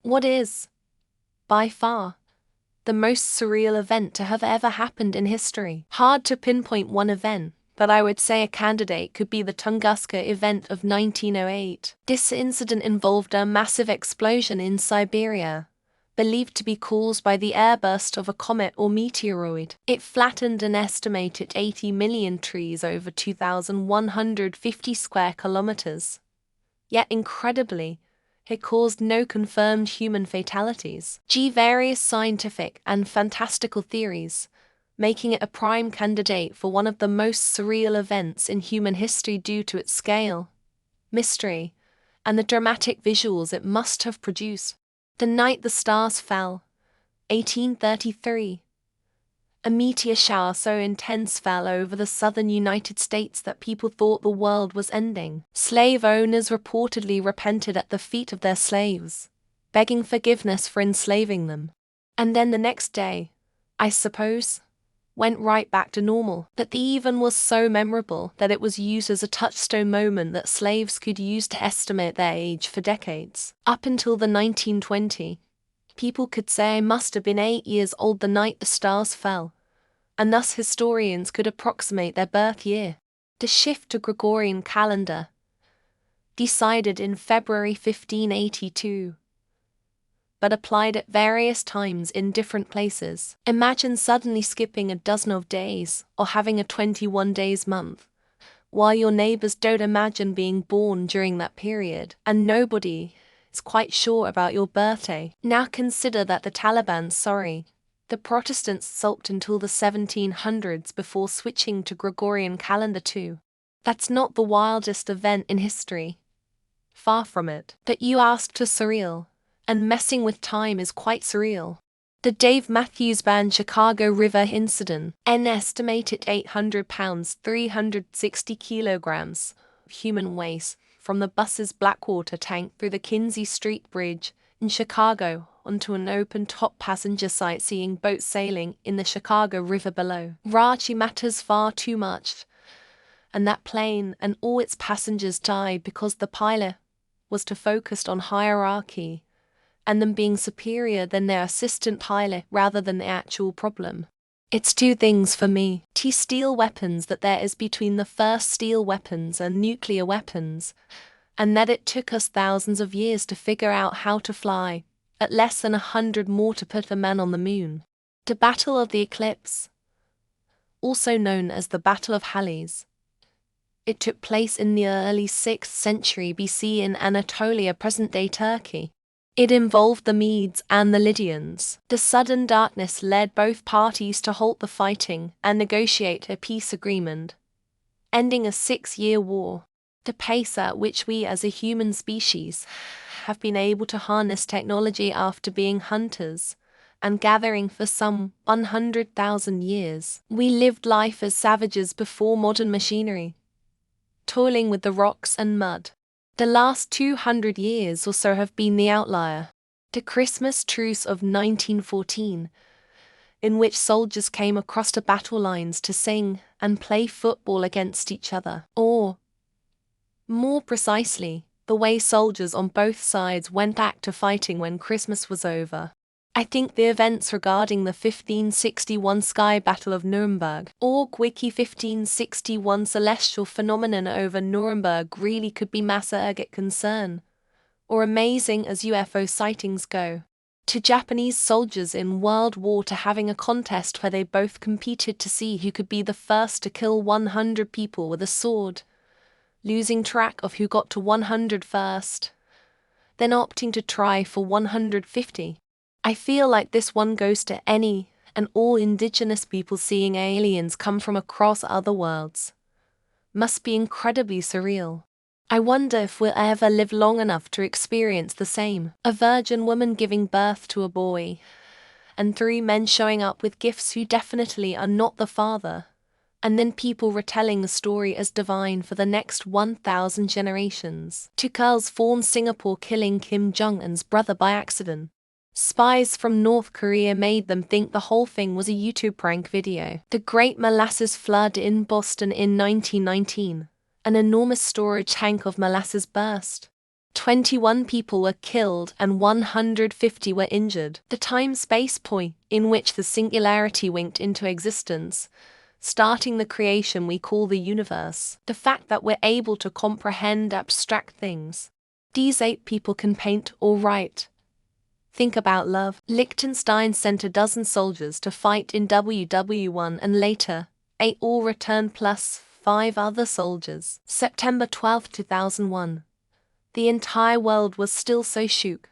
What is, by far, the most surreal event to have ever happened in history? Hard to pinpoint one event, but I would say a candidate could be the Tunguska event of 1908. This incident involved a massive explosion in Siberia, believed to be caused by the airburst of a comet or meteoroid. It flattened an estimated 80 million trees over 2,150 square kilometers. Yet incredibly, it caused no confirmed human fatalities. Various scientific and fantastical theories, making it a prime candidate for one of the most surreal events in human history due to its scale, mystery, and the dramatic visuals it must have produced. The Night the Stars Fell, 1833. A meteor shower so intense fell over the southern United States that people thought the world was ending. Slave owners reportedly repented at the feet of their slaves, begging forgiveness for enslaving them. And then the next day, I suppose, went right back to normal. But the event was so memorable that it was used as a touchstone moment that slaves could use to estimate their age for decades. Up until the 1920s, people could say I must have been 8 years old the night the stars fell, and thus historians could approximate their birth year. The shift to Gregorian calendar, decided in February 1582, but applied at various times in different places. Imagine suddenly skipping a dozen of days, or having a 21 days month, while your neighbors don't imagine being born during that period, and nobody is quite sure about your birthday. Now consider that the Protestants sulked until the 1700s before switching to Gregorian calendar too. That's not the wildest event in history. Far from it. But you asked to surreal, and messing with time is quite surreal. The Dave Matthews Band Chicago River incident, an estimated 800 pounds, 360 kilograms of human waste from the bus's Blackwater tank through the Kinzie Street Bridge in Chicago onto an open-top passenger sightseeing boat sailing in the Chicago River below. Rachi matters far too much, and that plane and all its passengers died because the pilot was too focused on hierarchy and them being superior than their assistant pilot rather than the actual problem. It's two things for me. Steel weapons that there is between the first steel weapons and nuclear weapons, and that it took us thousands of years to figure out how to fly, at less than 100 more to put a man on the moon. The Battle of the Eclipse, also known as the Battle of Halys, it took place in the early 6th century BC in Anatolia, present-day Turkey. It involved the Medes and the Lydians. The sudden darkness led both parties to halt the fighting and negotiate a peace agreement, ending a 6-year war. The pace at which we as a human species have been able to harness technology after being hunters and gathering for some 100,000 years. We lived life as savages before modern machinery, toiling with the rocks and mud. The last 200 years or so have been the outlier. The Christmas truce of 1914, in which soldiers came across the battle lines to sing and play football against each other. Or, more precisely, the way soldiers on both sides went back to fighting when Christmas was over. I think the events regarding the 1561 Sky Battle of Nuremberg, or Wiki 1561 celestial phenomenon over Nuremberg really could be matter of concern, or amazing as UFO sightings go. To Japanese soldiers in World War II having a contest where they both competed to see who could be the first to kill 100 people with a sword, losing track of who got to 100 first, then opting to try for 150. I feel like this one goes to any and all indigenous people seeing aliens come from across other worlds. Must be incredibly surreal. I wonder if we'll ever live long enough to experience the same. A virgin woman giving birth to a boy, and 3 men showing up with gifts who definitely are not the father, and then people retelling the story as divine for the next 1,000 generations. 2 girls from Singapore killing Kim Jong-un's brother by accident. Spies from North Korea made them think the whole thing was a YouTube prank video. The Great Molasses Flood in Boston in 1919. An enormous storage tank of molasses burst. 21 people were killed and 150 were injured. The time-space point in which the singularity winked into existence, starting the creation we call the universe. The fact that we're able to comprehend abstract things. These 8 people can paint or write. Think about love. Liechtenstein sent a dozen soldiers to fight in WW1 and later, 8 all returned plus 5 other soldiers. September 12, 2001. The entire world was still so shook.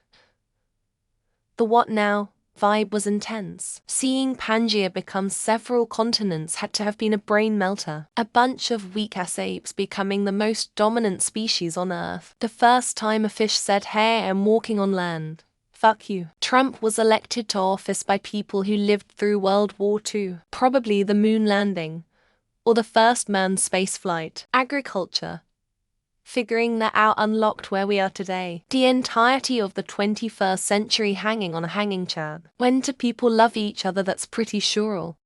The what now vibe was intense. Seeing Pangaea become several continents had to have been a brain melter. A bunch of weak-ass apes becoming the most dominant species on Earth. The first time a fish said hey I'm walking on land. Fuck you. Trump was elected to office by people who lived through World War II. Probably the moon landing. Or the first manned spaceflight. Agriculture. Figuring that out unlocked where we are today. The entirety of the 21st century hanging on a hanging chart. When do people love each other? That's pretty surreal.